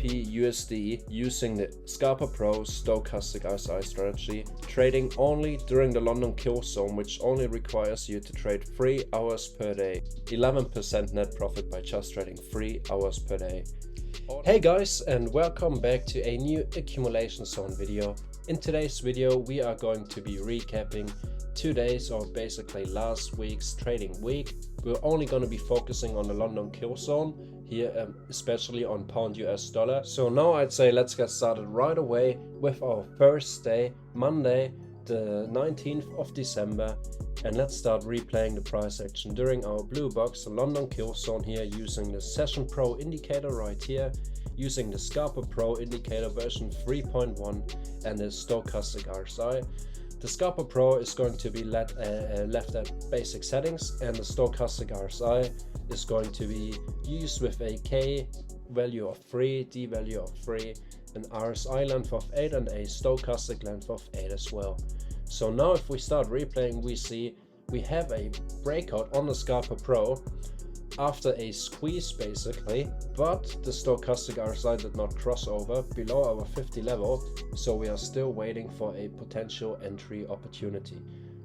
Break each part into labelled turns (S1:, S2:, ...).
S1: GBPUSD using the Scalper Pro stochastic RSI strategy, trading only during the London kill zone, which only requires you to trade 3 hours per day. 11% net profit by just trading 3 hours per day. Hey guys, and welcome back to a new accumulation zone video. In today's video we are going to be recapping 2 days, or basically last week's trading week. We're only going to be focusing on the London kill zone here, especially on pound US dollar. So now I'd say let's get started right away with our first day, Monday the 19th of December, and let's start replaying the price action during our blue box, the London kill zone here, using the Session Pro indicator right here, using the Scalper Pro indicator version 3.1 and the stochastic RSI. The Scalper Pro is going to be left at basic settings, and the stochastic RSI is going to be used with a K value of 3, D value of 3, an RSI length of 8 and a stochastic length of 8 as well. So now if we start replaying, we see we have a breakout on the Scalper Pro after a squeeze basically, but the stochastic RSI did not cross over below our 50 level, so we are still waiting for a potential entry opportunity.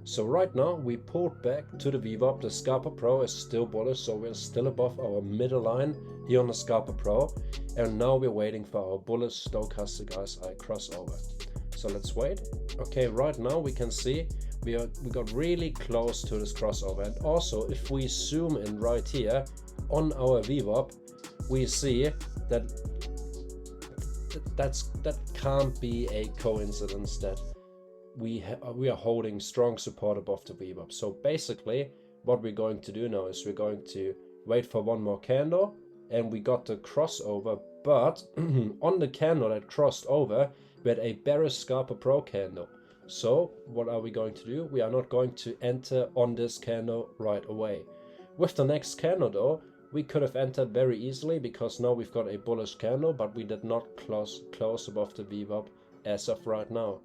S1: So right now we pulled back to the VWAP. The Scalper Pro is still bullish, so we're still above our middle line here on the Scalper Pro, and now we're waiting for our bullish stochastic RSI crossover. So let's wait. Okay, right now we can see we got really close to this crossover, and also if we zoom in right here on our VWAP, we see that that can't be a coincidence that we are holding strong support above the VWAP. So basically what we're going to do now is we're going to wait for one more candle, and we got the crossover, but on the candle that crossed over we had a bearish Scalper Pro candle. So what are we going to do? We are not going to enter on this candle right away. With the next candle though, we could have entered very easily, because now we've got a bullish candle, but we did not close above the VWAP as of right now.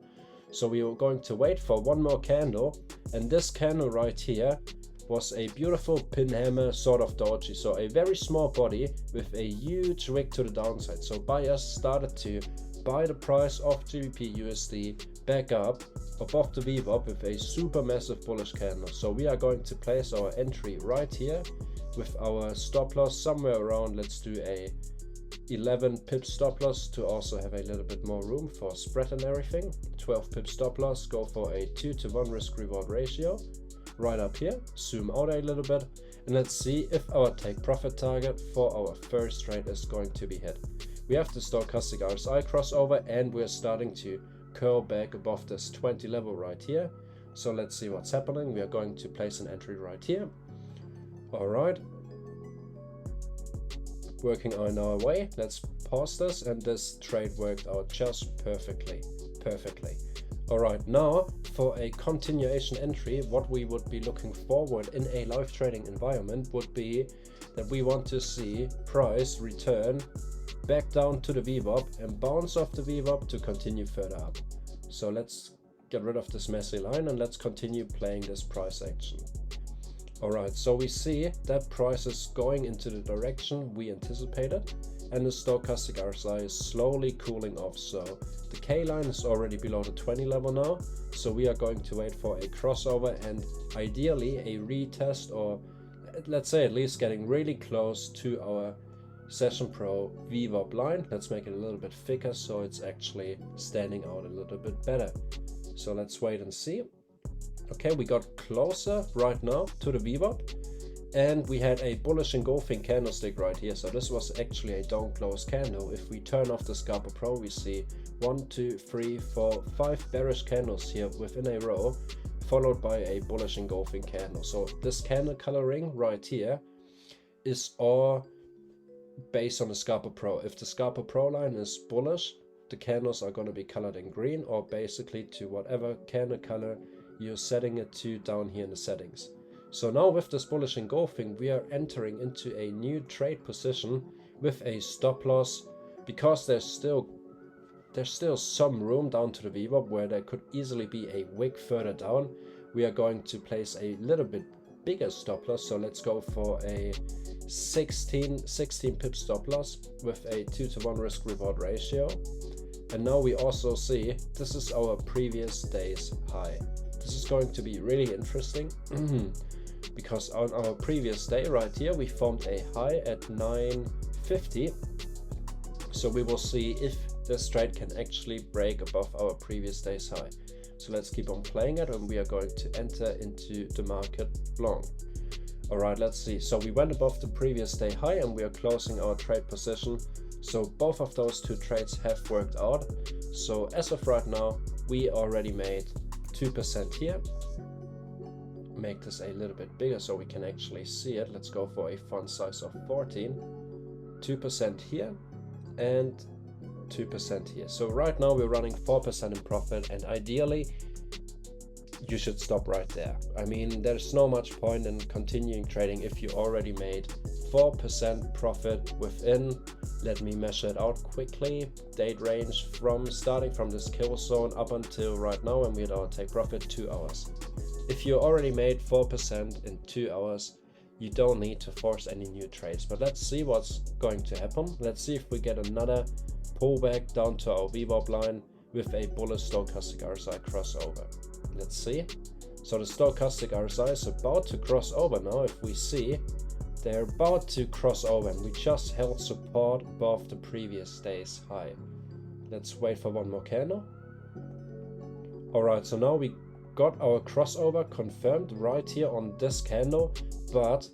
S1: So we are going to wait for one more candle, and this candle right here was a beautiful pin hammer sort of doji, so a very small body with a huge wick to the downside. So buyers started to buy the price of GBPUSD back up above the VWAP with a super massive bullish candle. So we are going to place our entry right here with our stop loss somewhere around, let's do a 11 pip stop loss to also have a little bit more room for spread and everything. 12 pip stop loss, go for a 2-to-1 risk reward ratio right up here. Zoom out a little bit, and let's see if our take profit target for our first trade is going to be hit. We have the stochastic RSI crossover, and we're starting to curl back above this 20 level right here. So let's see what's happening. We are going to place an entry right here. All right, working on our way. Let's pause this, and this trade worked out just perfectly. All right, now for a continuation entry, what we would be looking forward in a live trading environment would be that we want to see price return back down to the VWAP and bounce off the VWAP to continue further up. So let's get rid of this messy line and let's continue playing this price action. Alright, so we see that price is going into the direction we anticipated, and the stochastic RSI is slowly cooling off. So the K line is already below the 20 level now, so we are going to wait for a crossover and ideally a retest, or let's say at least getting really close to our Session Pro VWAP line. Let's make it a little bit thicker so it's actually standing out a little bit better. So let's wait and see. Okay, we got closer right now to the VWAP, and we had a bullish engulfing candlestick right here. So this was actually a don't close candle. If we turn off the Scalper Pro, we see 1, 2, 3, 4, 5 bearish candles here within a row, followed by a bullish engulfing candle. So this candle coloring right here is all based on the Scalper Pro. If the Scalper Pro line is bullish, the candles are going to be colored in green, or basically to whatever candle color you're setting it to down here in the settings. So now with this bullish engulfing, we are entering into a new trade position with a stop loss, because there's still some room down to the VWAP where there could easily be a wick further down. We are going to place a little bit bigger stop loss, so let's go for a 16 pips stop loss with a 2-to-1 risk reward ratio. And now we also see this is our previous day's high. This is going to be really interesting because on our previous day right here we formed a high at 950. So we will see if this trade can actually break above our previous day's high. So let's keep on playing it, and we are going to enter into the market long. Alright, let's see. So we went above the previous day high and we are closing our trade position. So both of those two trades have worked out. So as of right now, we already made 2% here. Make this a little bit bigger so we can actually see it. Let's go for a font size of 14. 2% here and 2% here. So right now we're running 4% in profit, and ideally you should stop right there. I mean, there's no much point in continuing trading if you already made 4% profit within, let me measure it out quickly, date range from starting from this kill zone up until right now, and we had our take profit 2 hours. If you already made 4% in 2 hours, you don't need to force any new trades. But let's see what's going to happen. Let's see if we get another pullback down to our VWAP line with a bullish stochastic RSI crossover. Let's see. So the stochastic RSI is about to cross over now. If we see, they're about to cross over, and we just held support above the previous day's high. Let's wait for one more candle. Alright, so now we got our crossover confirmed right here on this candle, but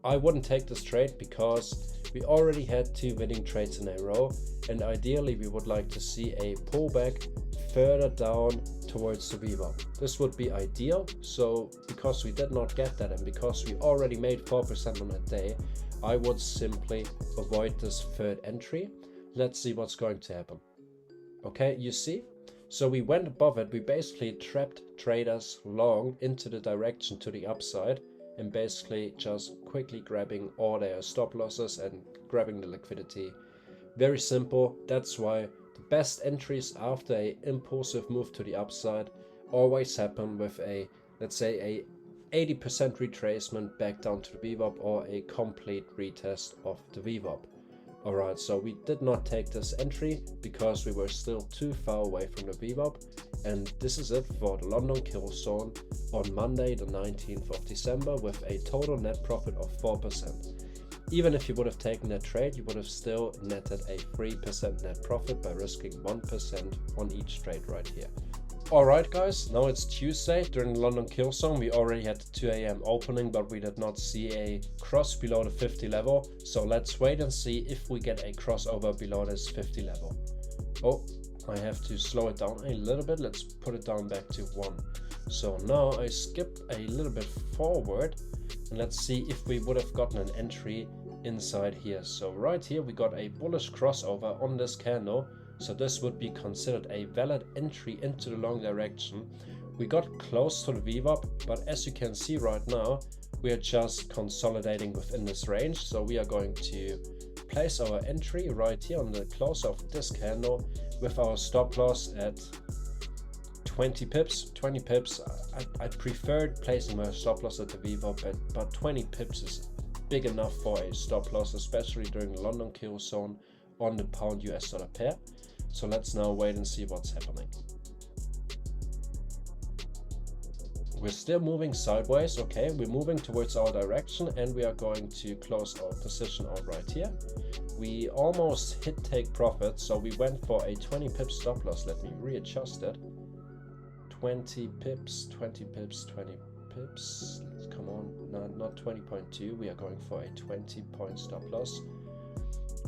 S1: I wouldn't take this trade because we already had 2 winning trades in a row, and ideally we would like to see a pullback further down towards the VWAP. This would be ideal. So because we did not get that, and because we already made 4% on that day, I would simply avoid this third entry. Let's see what's going to happen. Okay, you see, so we went above it. We basically trapped traders long into the direction to the upside, and basically just quickly grabbing all their stop losses and grabbing the liquidity. Very simple. That's why the best entries after a impulsive move to the upside always happen with a, let's say, a 80% retracement back down to the VWAP or a complete retest of the VWAP. Alright, so we did not take this entry because we were still too far away from the VWAP, and this is it for the London kill zone on Monday the 19th of December with a total net profit of 4%. Even if you would have taken that trade, you would have still netted a 3% net profit by risking 1% on each trade right here. Alright guys, now it's Tuesday. During the London kill zone we already had the 2 AM opening, but we did not see a cross below the 50 level. So let's wait and see if we get a crossover below this 50 level. Oh, I have to slow it down a little bit. Let's put it down back to 1. So now I skip a little bit forward, and let's see if we would have gotten an entry inside here. So right here we got a bullish crossover on this candle. So this would be considered a valid entry into the long direction. We got close to the VWAP, but as you can see right now, we are just consolidating within this range. So we are going to place our entry right here on the close of this candle with our stop loss at 20 pips. 20 pips. I preferred placing my stop loss at the VWAP, but 20 pips is big enough for a stop loss, especially during the London kill zone on the pound US dollar pair. So let's now wait and see what's happening. We're still moving sideways. Okay, we're moving towards our direction, and we are going to close our position out right here. We almost hit take profit, so we went for a 20 pips stop loss. Let me readjust it. 20 pips, 20 pips, 20 pips. Come on, no, not 20.2. We are going for a 20 point stop loss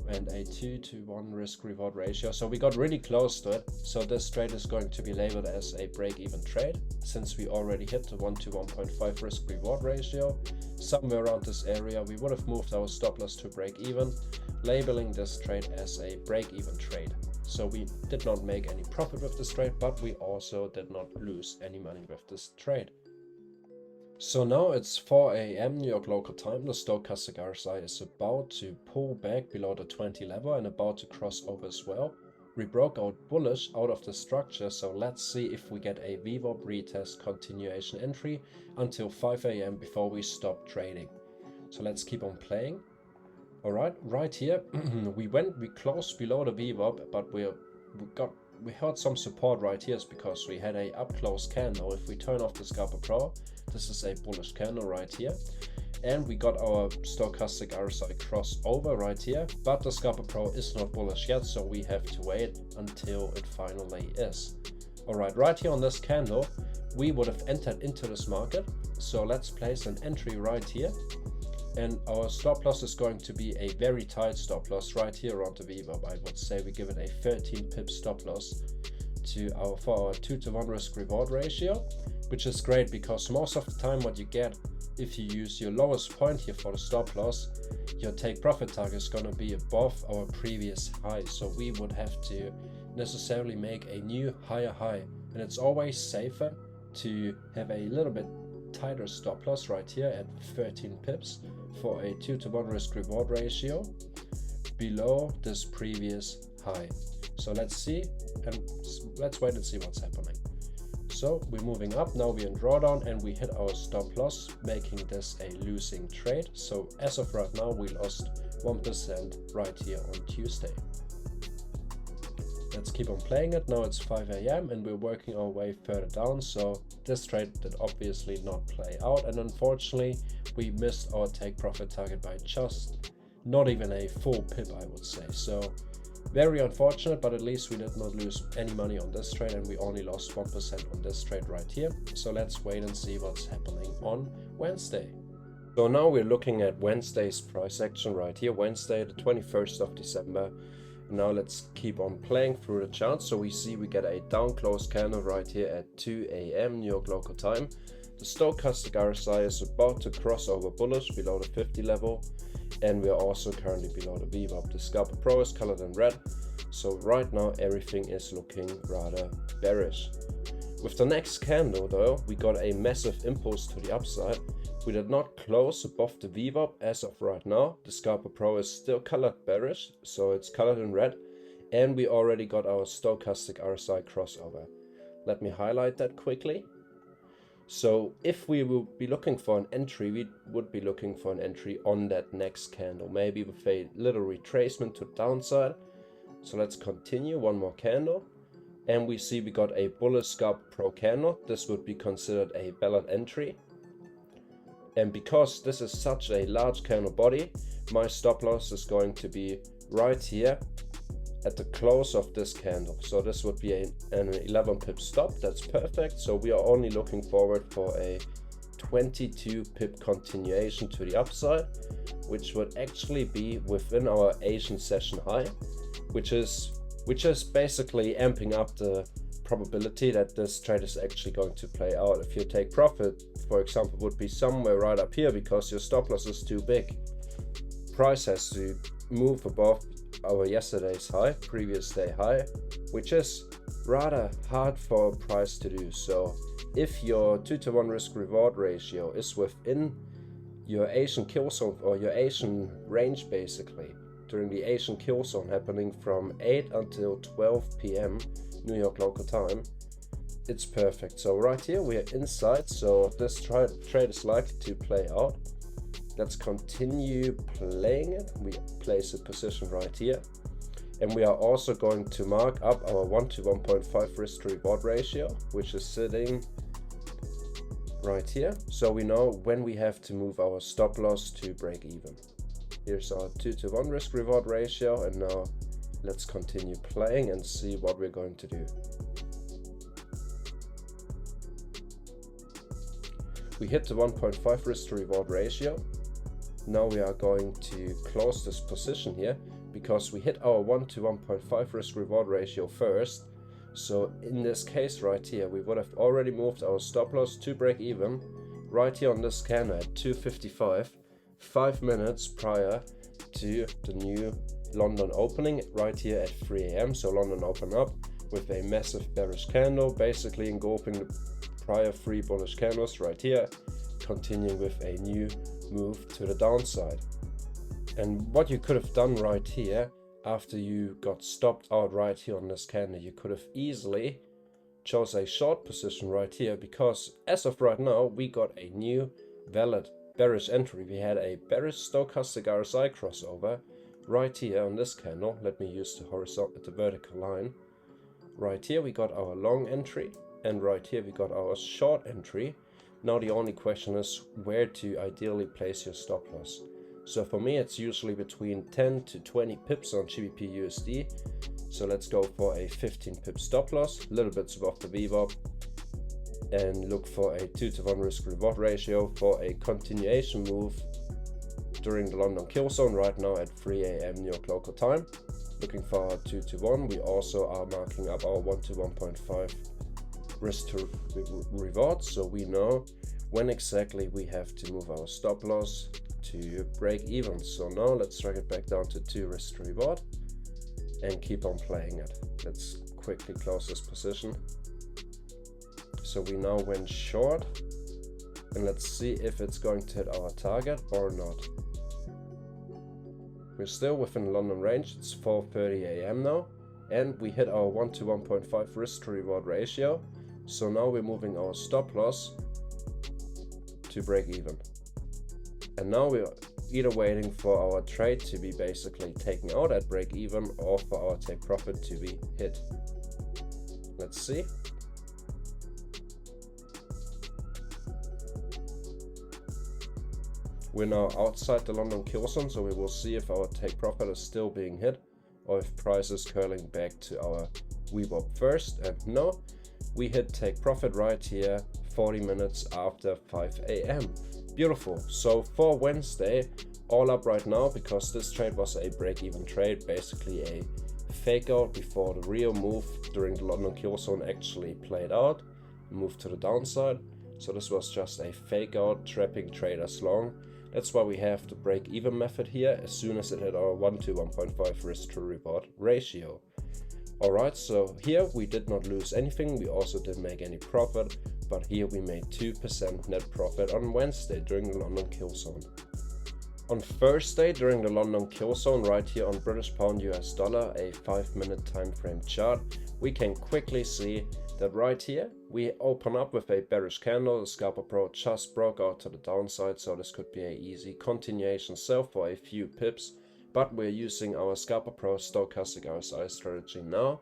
S1: and a 2-to-1 risk reward ratio. So we got really close to it. So this trade is going to be labeled as a break-even trade, since we already hit the 1 to 1.5 risk reward ratio. Somewhere around this area we would have moved our stop loss to break even, labeling this trade as a break-even trade. So we did not make any profit with this trade, but we also did not lose any money with this trade. So now it's 4 AM New York local time. The stochastic RSI is about to pull back below the 20 level and about to cross over as well. We broke out bullish out of the structure, so let's see if we get a VWAP retest continuation entry until 5 AM before we stop trading. So let's keep on playing. All right, right here, we closed below the VWAP, but we heard some support right here because we had a up close candle. If we turn off the Scalper Pro, this is a bullish candle right here. And we got our stochastic RSI crossover right here, but the Scalper Pro is not bullish yet, so we have to wait until it finally is. Alright, right here on this candle, we would have entered into this market. So let's place an entry right here. And our stop loss is going to be a very tight stop loss right here around the VWAP. I would say we give it a 13 pip stop loss for our 2-to-1 risk reward ratio, which is great because most of the time what you get if you use your lowest point here for the stop loss, your take profit target is going to be above our previous high. So we would have to necessarily make a new higher high, and it's always safer to have a little bit tighter stop loss right here at 13 pips for a 2-to-1 risk reward ratio below this previous high. So let's see, and let's wait and see what's happening. So we're moving up, now we're in drawdown and we hit our stop loss, making this a losing trade. So as of right now, we lost 1% right here on Tuesday. Let's keep on playing it. Now it's 5 AM and we're working our way further down. So this trade did obviously not play out, and unfortunately we missed our take profit target by just not even a full pip, I would say. So very unfortunate, but at least we did not lose any money on this trade and we only lost 1% on this trade right here. So let's wait and see what's happening on Wednesday. So now we're looking at Wednesday's price action right here, Wednesday the 21st of December. Now let's keep on playing through the chart. So we see we get a down close candle right here at 2 AM New York local time. The stochastic RSI is about to cross over bullish below the 50 level, and we are also currently below the VWAP. The Scalper Pro is colored in red, so right now everything is looking rather bearish. With the next candle though, we got a massive impulse to the upside. We did not close above the VWAP as of right now. The Scalper Pro is still colored bearish, so it's colored in red, and we already got our stochastic RSI crossover. Let me highlight that quickly. So if we will be looking for an entry, we would be looking for an entry on that next candle, maybe with a little retracement to the downside. So let's continue, one more candle, and we see we got a bullish Scalper Pro candle. This would be considered a valid entry. And because this is such a large candle body, my stop loss is going to be right here at the close of this candle. So this would be an 11 pip stop. That's perfect. So we are only looking forward for a 22 pip continuation to the upside, which would actually be within our Asian session high, which is basically amping up the probability that this trade is actually going to play out. If you take profit, for example, would be somewhere right up here because your stop loss is too big. Price has to move above our yesterday's high, previous day high, which is rather hard for a price to do. So if your 2-to-1 risk reward ratio is within your Asian kill zone or your Asian range, basically during the Asian kill zone happening from 8 until 12 PM New York local time, it's perfect. So right here we are inside, so this trade is likely to play out. Let's continue playing it. We place a position right here, and we are also going to mark up our 1 to 1.5 risk to reward ratio, which is sitting right here, so we know when we have to move our stop loss to break even. Here's our 2 to 1 risk reward ratio, and now let's continue playing and see what we're going to do. We hit the 1.5 risk to reward ratio. Now we are going to close this position here because we hit our 1 to 1.5 risk reward ratio first. So in this case right here, we would have already moved our stop loss to break even right here on this candle at 2:55, 5 minutes prior to the new London opening right here at 3 AM. So London opened up with a massive bearish candle, basically engulfing the prior 3 bullish candles right here, continuing with a new move to the downside. And what you could have done right here, after you got stopped out right here on this candle, you could have easily chose a short position right here, because as of right now we got a new valid bearish entry. We had a bearish stochastic RSI crossover right here on this candle. Let me use the vertical line. Right here we got our long entry, and right here we got our short entry. Now the only question is where to ideally place your stop loss. So for me it's usually between 10 to 20 pips on GBPUSD. So let's go for a 15 pip stop loss, a little bit above the VWAP, and look for a 2-to-1 risk reward ratio for a continuation move during the London kill zone right now at 3 AM New York local time. Looking for our 2-to-1. We also are marking up our 1 to 1.5 risk to reward, so we know when exactly we have to move our stop loss to break even. So now let's drag it back down to 2 risk to reward and keep on playing it. Let's quickly close this position. So we now went short, and let's see if it's going to hit our target or not. We're still within London range. It's 4:30 AM now, and we hit our 1 to 1.5 risk to reward ratio. So now we're moving our stop loss to break even. And now we're either waiting for our trade to be basically taken out at break even or for our take profit to be hit. Let's see. We're now outside the London kill zone, so we will see if our take profit is still being hit or if price is curling back to our VWAP first. And no, we hit take profit right here 40 minutes after 5 AM. Beautiful. So for Wednesday, all up right now because this trade was a break-even trade, basically a fake out before the real move during the London kill zone actually played out, moved to the downside. So this was just a fake out, trapping traders long. That's why we have the break-even method here as soon as it hit our 1 to 1.5 risk to reward ratio. Alright, so here we did not lose anything, we also didn't make any profit, but here we made 2% net profit on Wednesday during the London kill zone. On Thursday during the London kill zone, right here on British Pound US Dollar, a 5-minute time frame chart, we can quickly see that right here we open up with a bearish candle. The Scalper Pro just broke out to the downside, so this could be an easy continuation sell for a few pips. But we're using our Scalper Pro stochastic RSI strategy now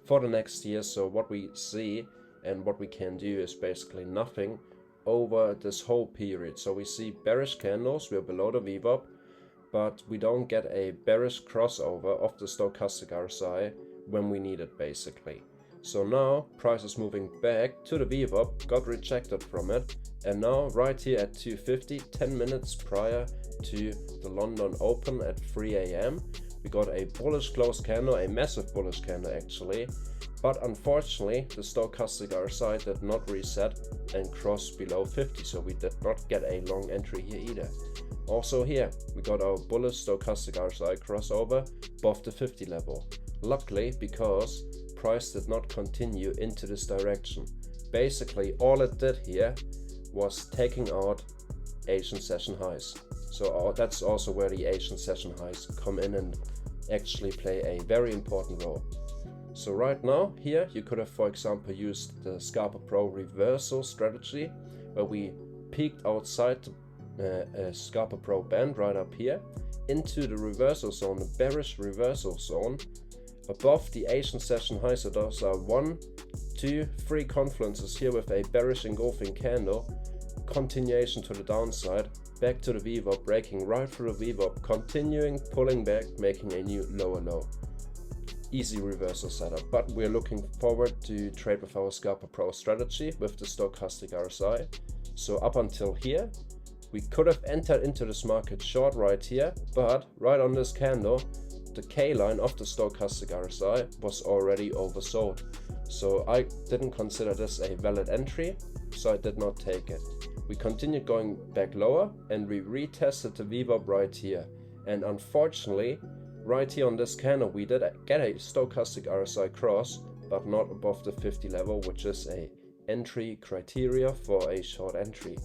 S1: for the next year. So what we see and what we can do is basically nothing over this whole period. So we see bearish candles, we're below the VWAP, but we don't get a bearish crossover of the stochastic RSI when we need it basically. So now price is moving back to the VWAP, got rejected from it, and now right here at 250, 10 minutes prior to the London Open at 3 AM, we got a bullish close candle, a massive bullish candle actually, but unfortunately the stochastic RSI did not reset and cross below 50, so we did not get a long entry here either. Also here we got our bullish stochastic RSI crossover above the 50 level, luckily because price did not continue into this direction. Basically all it did here was taking out Asian session highs. So that's also where the Asian session highs come in and actually play a very important role. So right now here you could have, for example, used the Scalper Pro reversal strategy where we peaked outside the Scalper Pro band right up here into the reversal zone, the bearish reversal zone above the Asian session high. So those are 1, 2, 3 confluences here with a bearish engulfing candle, continuation to the downside, back to the VWAP, breaking right through the VWAP, continuing, pulling back, making a new lower low. Easy reversal setup, but we're looking forward to trade with our Scalper Pro strategy with the stochastic RSI. So up until here, we could have entered into this market short right here, but right on this candle, the K line of the stochastic RSI was already oversold. So I didn't consider this a valid entry, so I did not take it. We continued going back lower and we retested the VWAP right here. And unfortunately, right here on this candle, we did get a stochastic RSI cross, but not above the 50 level, which is a entry criteria for a short entry.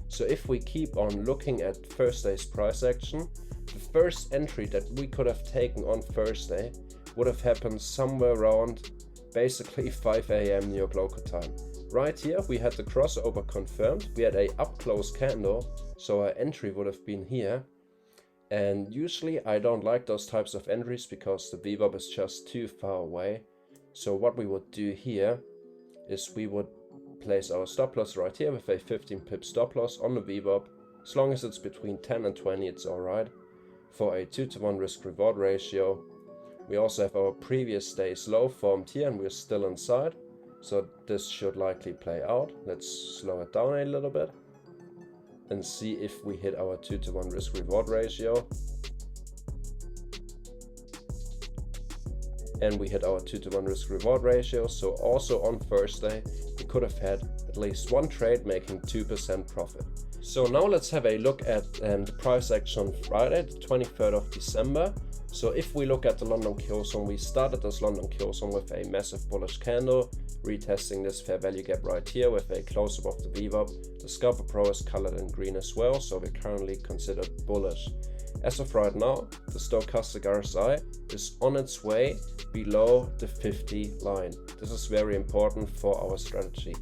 S1: So if we keep on looking at Thursday's price action, the first entry that we could have taken on Thursday would have happened somewhere around basically 5 AM New York local time. right here we had the crossover confirmed. We had a up close candle, so our entry would have been here. And usually I don't like those types of entries because the VWAP is just too far away. So what we would do here is we would place our stop loss right here with a 15 pip stop loss on the VWAP. As long as it's between 10 and 20, it's alright. For a 2-to-1 risk reward ratio. We also have our previous day's low formed here and we're still inside. So this should likely play out. Let's slow it down a little bit and see if we hit our 2-to-1 risk reward ratio. And we hit our 2-to-1 risk reward ratio. So also on Thursday, we could have had at least one trade making 2% profit. So now let's have a look at the price action on Friday, the 23rd of December. So if we look at the London kill zone, we started this London kill zone with a massive bullish candle, retesting this fair value gap right here with a close up of the VWAP. The Scalper Pro is colored in green as well, so we're currently considered bullish. As of right now, the stochastic RSI is on its way below the 50 line. This is very important for our strategy.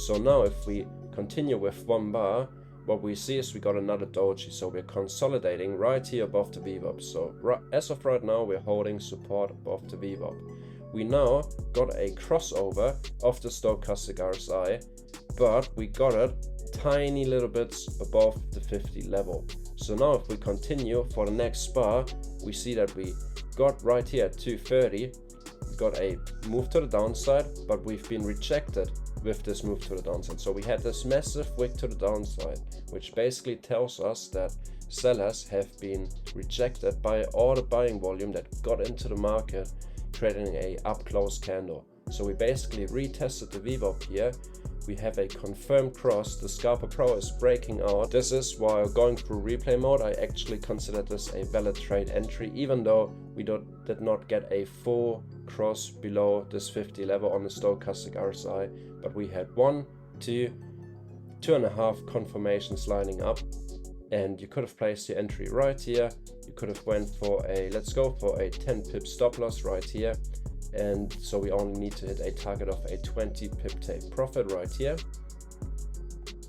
S1: So now if we continue with one bar, what we see is we got another doji, so we're consolidating right here above the VWAP. So as of right now, we're holding support above the VWAP. We now got a crossover of the stochastic RSI, but we got it tiny little bits above the 50 level. So now if we continue for the next bar, we see that we got right here at 230, we got a move to the downside, but we've been rejected with this move to the downside. So we had this massive wick to the downside, which basically tells us that sellers have been rejected by all the buying volume that got into the market, creating a up close candle. So we basically retested the VWAP here. We have a confirmed cross. The Scalper Pro is breaking out. This is while going through replay mode. I actually consider this a valid trade entry, even though we did not get a full cross below this 50 level on the stochastic RSI, but we had 1, 2, 2.5 confirmations lining up, and you could have placed your entry right here. You could have went for a, let's go for a 10 pip stop loss right here. And so we only need to hit a target of a 20 pip take profit right here.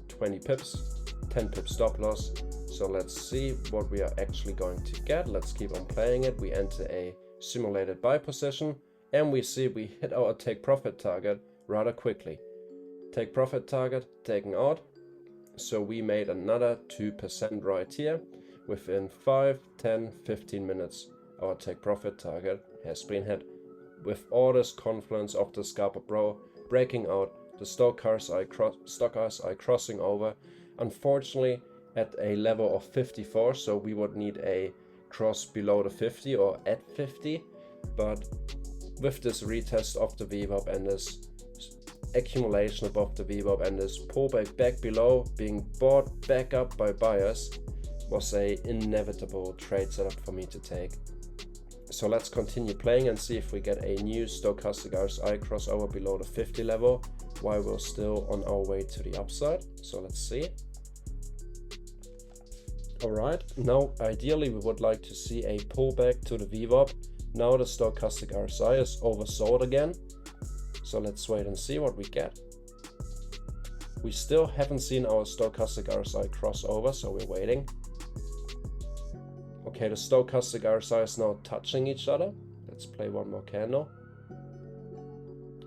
S1: 20 pips, 10 pip stop loss. So let's see what we are actually going to get. Let's keep on playing it. We enter a simulated buy position and we see we hit our take profit target rather quickly. Take profit target taken out. So we made another 2% right here. Within 5, 10, 15 minutes, our take profit target has been hit. With all this confluence of the Scalper Pro breaking out, the stock RSI crossing over, unfortunately at a level of 54, so we would need a cross below the 50 or at 50, but with this retest of the VWAP and this accumulation above the VWAP and this pullback back below, being bought back up by buyers, was a inevitable trade setup for me to take. So let's continue playing and see if we get a new stochastic RSI crossover below the 50 level while we're still on our way to the upside. So let's see. Alright, now ideally we would like to see a pullback to the VWAP. Now the stochastic RSI is oversold again. So let's wait and see what we get. We still haven't seen our stochastic RSI crossover, so we're waiting. Okay, the stochastic RSI is now touching each other. Let's play one more candle.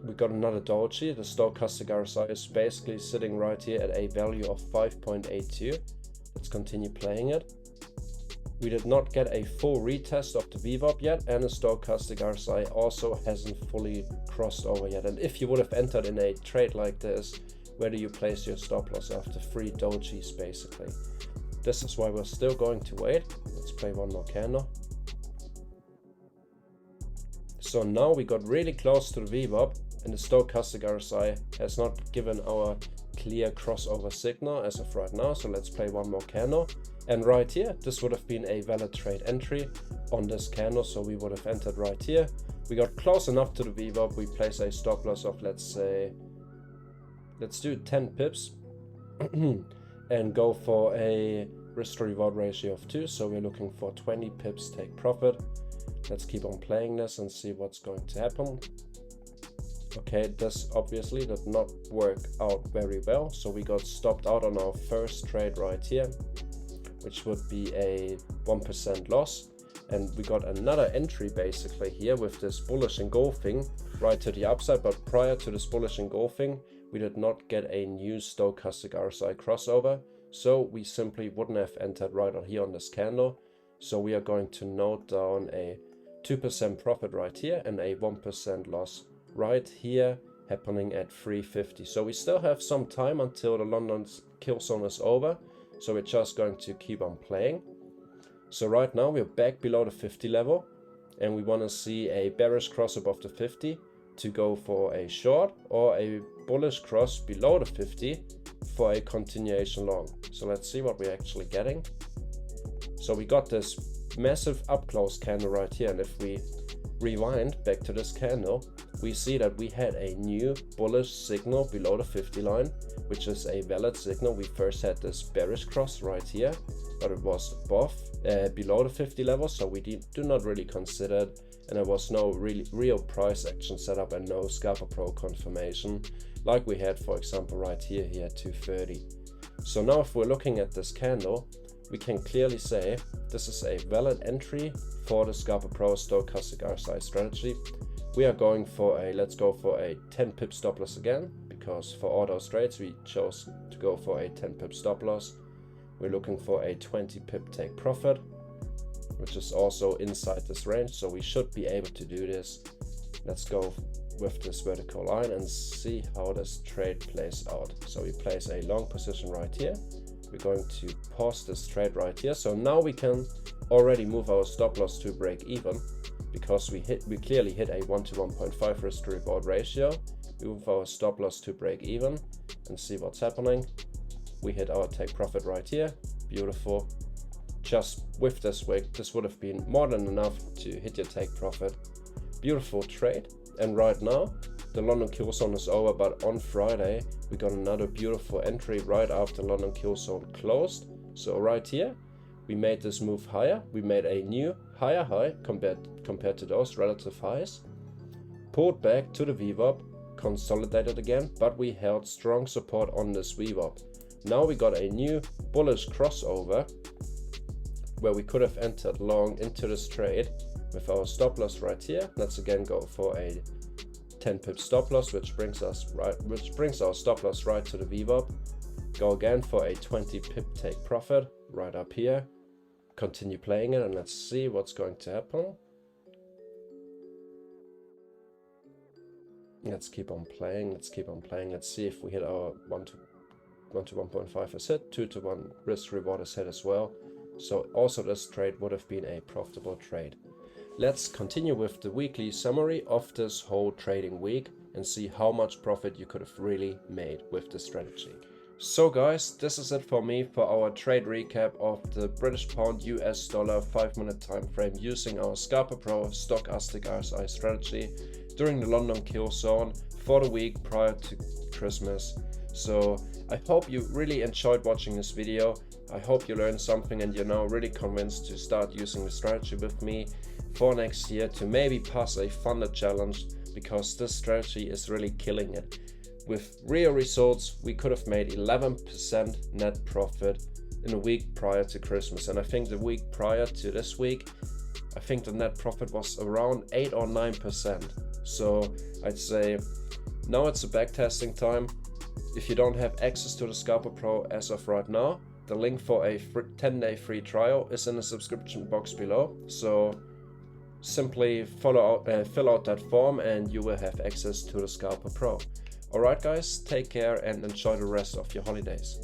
S1: We got another doji. The stochastic RSI is basically sitting right here at a value of 5.82. Let's continue playing it. We did not get a full retest of the VWAP yet, and the stochastic RSI also hasn't fully crossed over yet. And if you would have entered in a trade like this, where do you place your stop loss after 3 dojis basically? This is why we're still going to wait. Let's play one more candle. So now we got really close to the VWAP and the stochastic RSI has not given our clear crossover signal as of right now. So let's play one more candle. And right here, this would have been a valid trade entry on this candle. So we would have entered right here. We got close enough to the VWAP. We place a stop loss of, let's say, let's do 10 pips. And go for a risk to reward ratio of 2, so we're looking for 20 pips take profit. Let's keep on playing this and see what's going to happen. Okay, this obviously did not work out very well, so we got stopped out on our first trade right here, which would be a 1% loss, and we got another entry basically here with this bullish engulfing right to the upside. But prior to this bullish engulfing, we did not get a new stochastic RSI crossover, so we simply wouldn't have entered right on here on this candle. So we are going to note down a 2% profit right here and a 1% loss right here, happening at 350. So we still have some time until the London kill zone is over, so we're just going to keep on playing. So right now we're back below the 50 level, and we want to see a bearish cross above the 50 to go for a short, or a bullish cross below the 50 for a continuation long. So let's see what we're actually getting. So we got this massive up close candle right here, and if we rewind back to this candle, we see that we had a new bullish signal below the 50 line, which is a valid signal. We first had this bearish cross right here, but it was below the 50 level, so we do not really consider it, and there was no real price action set up and no Scalper Pro confirmation like we had, for example, right here at 230. So now if we're looking at this candle, we can clearly say this is a valid entry for the Scalper Pro stochastic RSI strategy. We are going for let's go for a 10 pip stop loss again, because for all those trades we chose to go for a 10 pip stop loss. We're looking for a 20 pip take profit, which is also inside this range, so we should be able to do this. Let's go with this vertical line and see how this trade plays out. So we place a long position right here. We're going to pause this trade right here. So now we can already move our stop loss to break even, because we clearly hit a 1 to 1.5 risk to reward ratio. We move our stop loss to break even and see what's happening. We hit our take profit right here. Beautiful. Just with this wick, this would have been more than enough to hit your take profit. Beautiful trade. And right now the London kill zone is over, but on Friday we got another beautiful entry right after London kill zone closed. So right here we made this move higher. We made a new higher high compared to those relative highs, pulled back to the VWAP, consolidated again, but we held strong support on this VWAP. Now we got a new bullish crossover where we could have entered long into this trade with our stop loss right here. Let's again go for a 10 pip stop loss, which brings our stop loss right to the VWAP. Go again for a 20 pip take profit right up here. Continue playing it, and let's see what's going to happen. Let's keep on playing. Let's see if we hit our 1 to 1.5 is hit, 2 to 1 risk reward is hit as well. So also this trade would have been a profitable trade. Let's continue with the weekly summary of this whole trading week and see how much profit you could have really made with this strategy. So guys, this is it for me for our trade recap of the British pound US dollar 5-minute time frame using our Scalper Pro stochastic RSI strategy during the London kill zone for the week prior to Christmas. So I hope you really enjoyed watching this video. I hope you learned something and you're now really convinced to start using the strategy with me for next year to maybe pass a funded challenge, because this strategy is really killing it. With real results, we could have made 11% net profit in the week prior to Christmas. And I think the week prior to this week, I think the net profit was around 8 or 9%. So I'd say now it's a backtesting time. If you don't have access to the Scalper Pro as of right now, the link for a 10-day free trial is in the subscription box below. So simply fill out that form and you will have access to the Scalper Pro. Alright guys, take care and enjoy the rest of your holidays.